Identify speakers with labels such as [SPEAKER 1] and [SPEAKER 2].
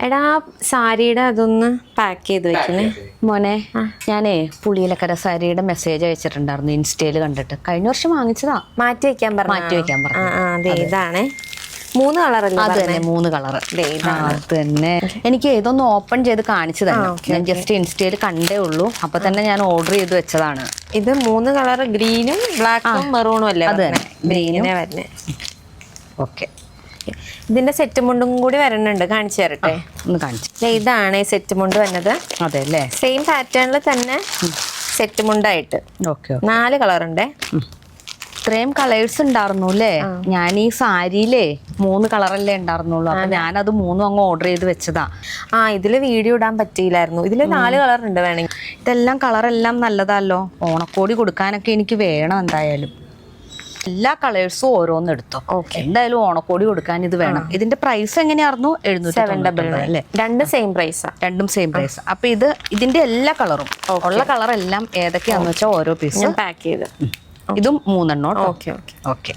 [SPEAKER 1] എടാ സാരിയുടെ അതൊന്ന് പാക്ക് ചെയ്ത് വെക്കണേ
[SPEAKER 2] മോനെ. ഞാനേ പുളിയിലക്കര സാരിയുടെ മെസ്സേജ് അയച്ചിട്ടുണ്ടായിരുന്നു ഇൻസ്റ്റയില് കണ്ടിട്ട്. കഴിഞ്ഞ വർഷം വാങ്ങിച്ചതാ.
[SPEAKER 1] മാറ്റി വെക്കാൻ പറഞ്ഞു. അതെ ഇതാണ് 3 കളറല്ലേ?
[SPEAKER 2] അത് തന്നെ 3 കളറ്. അത് തന്നെ. എനിക്ക് ഇതൊന്ന് ഓപ്പൺ ചെയ്ത് കാണിച്ചു തന്നെ. ഞാൻ ജസ്റ്റ് ഇൻസ്റ്റയിൽ കണ്ടേ ഉള്ളൂ. അപ്പൊ തന്നെ ഞാൻ ഓർഡർ ചെയ്ത് വെച്ചതാണ്.
[SPEAKER 1] ഇത് 3 കളർ, ഗ്രീനും ബ്ലാക്കും മെറൂണും അല്ലേ?
[SPEAKER 2] അത് തന്നെ ഗ്രീനും
[SPEAKER 1] വരുന്നേ.
[SPEAKER 2] ഓക്കെ.
[SPEAKER 1] ഇതിന്റെ സെറ്റ് മുണ്ടും കൂടി വരണുണ്ട്, കാണിച്ചു തരട്ടെ.
[SPEAKER 2] ഒന്ന് കാണിച്ചു.
[SPEAKER 1] ഇതാണ് സെറ്റ് മുണ്ട് വന്നത്.
[SPEAKER 2] അതെ അല്ലേ?
[SPEAKER 1] സെയിം പാറ്റേണിൽ തന്നെ സെറ്റ് മുണ്ടായിട്ട്.
[SPEAKER 2] ഓക്കെ.
[SPEAKER 1] 4 കളറുണ്ടേ.
[SPEAKER 2] ഇത്രയും കളേഴ്സ് ഉണ്ടായിരുന്നു അല്ലേ? ഞാൻ ഈ സാരിയിലേ 3 കളറല്ലേ ഉണ്ടായിരുന്നുള്ളൂ. അപ്പൊ ഞാനത് 3 അങ്ങ് ഓർഡർ ചെയ്ത് വെച്ചതാ.
[SPEAKER 1] ഇതില് വീഡിയോ ഇടാൻ പറ്റിയില്ലായിരുന്നു. ഇതില് 4 കളർ ഉണ്ട് വേണമെങ്കിൽ.
[SPEAKER 2] ഇതെല്ലാം കളറെല്ലാം നല്ലതല്ലോ. ഓണക്കോടി കൊടുക്കാനൊക്കെ എനിക്ക് വേണം എന്തായാലും. എല്ലാ കളേഴ്സും ഓരോന്ന് എടുത്തോ. എന്തായാലും ഓണക്കോടി കൊടുക്കാൻ ഇത് വേണം. ഇതിന്റെ പ്രൈസ് എങ്ങനെയായിരുന്നു? 799 അല്ലേ?
[SPEAKER 1] രണ്ടും സെയിം പ്രൈസാ.
[SPEAKER 2] രണ്ടും സെയിം പ്രൈസ്. അപ്പൊ ഇതിന്റെ എല്ലാ കളറും ഉള്ള കളറെല്ലാം ഏതൊക്കെയാന്ന് വെച്ചാൽ ഓരോ പീസ്
[SPEAKER 1] പാക്ക് ചെയ്ത്
[SPEAKER 2] ഇതും 3 എണ്ണം.
[SPEAKER 1] ഓക്കെ.
[SPEAKER 2] ഓക്കെ.